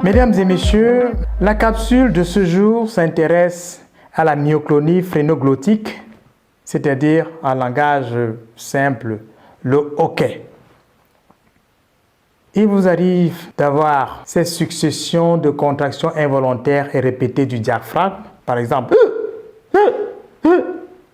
Mesdames et messieurs, la capsule de ce jour s'intéresse à la myoclonie phrénoglottique, c'est-à-dire en langage simple, le hoquet. Il vous arrive d'avoir ces successions de contractions involontaires et répétées du diaphragme, par exemple,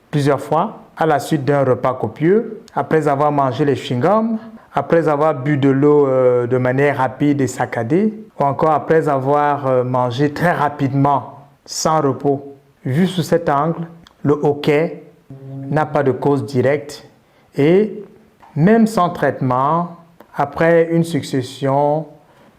plusieurs fois, à la suite d'un repas copieux, après avoir mangé les chewing-gums, après avoir bu de l'eau de manière rapide et saccadée, ou encore après avoir mangé très rapidement, sans repos. Vu sous cet angle, le hoquet n'a pas de cause directe et même sans traitement, après une succession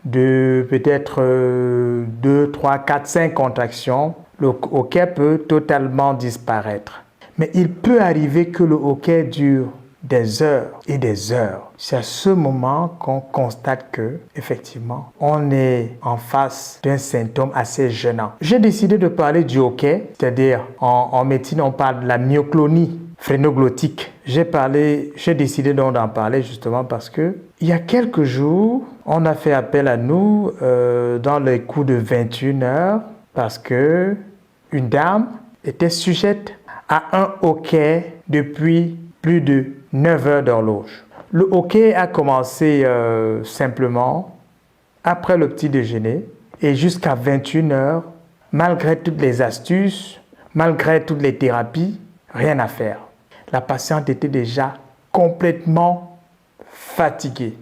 de peut-être 2, 3, 4, 5 contractions, le hoquet peut totalement disparaître. Mais il peut arriver que le hoquet dure des heures et des heures. C'est à ce moment qu'on constate que, effectivement, on est en face d'un symptôme assez gênant. J'ai décidé de parler du hoquet, c'est-à-dire en médecine, on parle de la myoclonie phrénoglottique. J'ai décidé donc d'en parler justement parce que il y a quelques jours, on a fait appel à nous dans les coups de 21 heures parce que une dame était sujette à un hoquet depuis plus de 9 heures d'horloge. Le hoquet a commencé simplement après le petit déjeuner et jusqu'à 21 heures, malgré toutes les astuces, malgré toutes les thérapies, rien à faire. La patiente était déjà complètement fatiguée.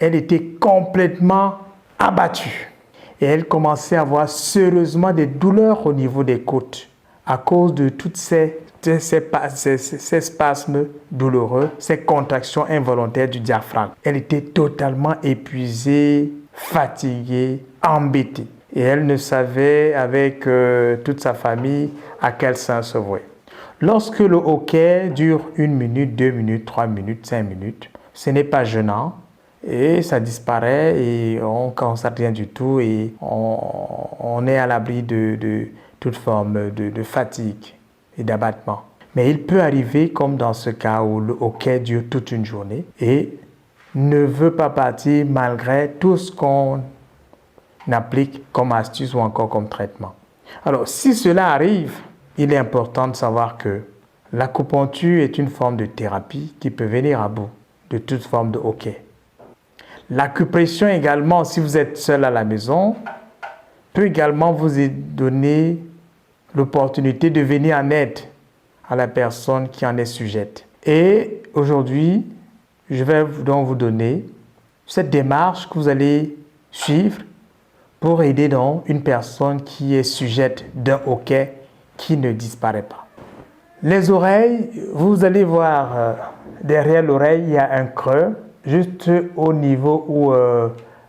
Elle était complètement abattue et elle commençait à avoir sérieusement des douleurs au niveau des côtes à cause de toutes ces spasmes douloureux, ces contractions involontaires du diaphragme. Elle était totalement épuisée, fatiguée, embêtée. Et elle ne savait avec toute sa famille à quel sens se vouer. Lorsque le hoquet dure 1 minute, 2 minutes, 3 minutes, 5 minutes, ce n'est pas gênant et ça disparaît et on ne constate rien du tout et on est à l'abri de toute forme de fatigue et d'abattement. Mais il peut arriver, comme dans ce cas où le hoquet dure toute une journée et ne veut pas partir malgré tout ce qu'on applique comme astuce ou encore comme traitement. Alors, si cela arrive, il est important de savoir que l'acupuncture est une forme de thérapie qui peut venir à bout de toute forme de hoquet. L'acupression également, si vous êtes seul à la maison, peut également vous donner l'opportunité de venir en aide à la personne qui en est sujette. Et aujourd'hui, je vais donc vous donner cette démarche que vous allez suivre pour aider donc une personne qui est sujette d'un hoquet qui ne disparaît pas. Les oreilles, vous allez voir derrière l'oreille, il y a un creux, juste au niveau où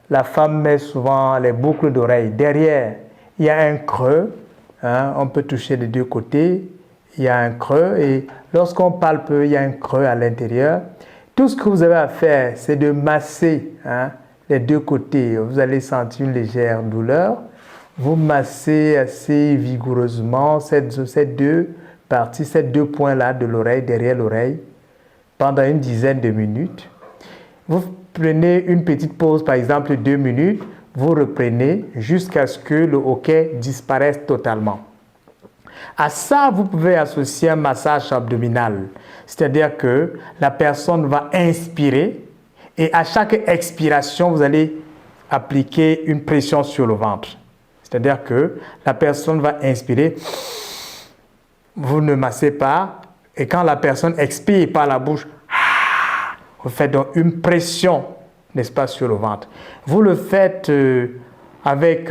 la femme met souvent les boucles d'oreilles. Derrière, il y a un creux, on peut toucher les deux côtés, il y a un creux et lorsqu'on palpe, il y a un creux à l'intérieur. Tout ce que vous avez à faire, c'est de masser les deux côtés. Vous allez sentir une légère douleur. Vous massez assez vigoureusement ces deux parties, ces deux points-là de l'oreille, derrière l'oreille, pendant une dizaine de minutes. Vous prenez une petite pause, par exemple 2 minutes, vous reprenez jusqu'à ce que le hoquet disparaisse totalement. À ça, vous pouvez associer un massage abdominal, c'est-à-dire que la personne va inspirer et à chaque expiration, vous allez appliquer une pression sur le ventre. C'est-à-dire que la personne va inspirer, vous ne massez pas, et quand la personne expire par la bouche, vous faites donc une pression, n'est-ce pas, sur le ventre. Vous le faites avec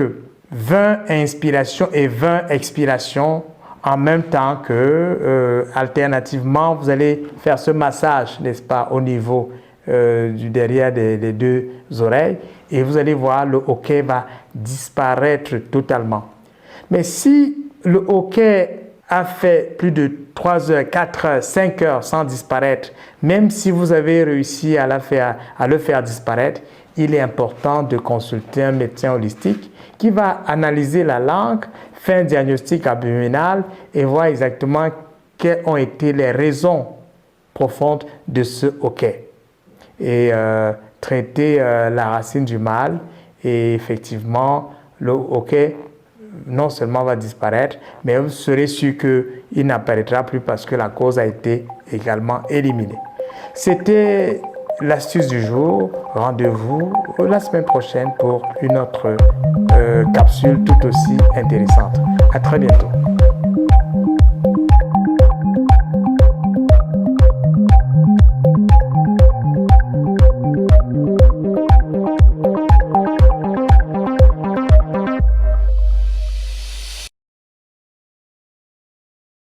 20 inspirations et 20 expirations en même temps que, alternativement, vous allez faire ce massage, n'est-ce pas, au niveau du derrière des deux oreilles et vous allez voir le hoquet va disparaître totalement. Mais si le hoquet a fait plus de 3 heures, 4 heures, 5 heures sans disparaître, même si vous avez réussi à le faire disparaître, il est important de consulter un médecin holistique qui va analyser la langue, faire un diagnostic abdominal et voir exactement quelles ont été les raisons profondes de ce hoquet. Et traiter la racine du mal, et effectivement, le hoquet non seulement va disparaître, mais vous serez sûr qu'il n'apparaîtra plus parce que la cause a été également éliminée. C'était l'astuce du jour. Rendez-vous la semaine prochaine pour une autre capsule tout aussi intéressante. À très bientôt.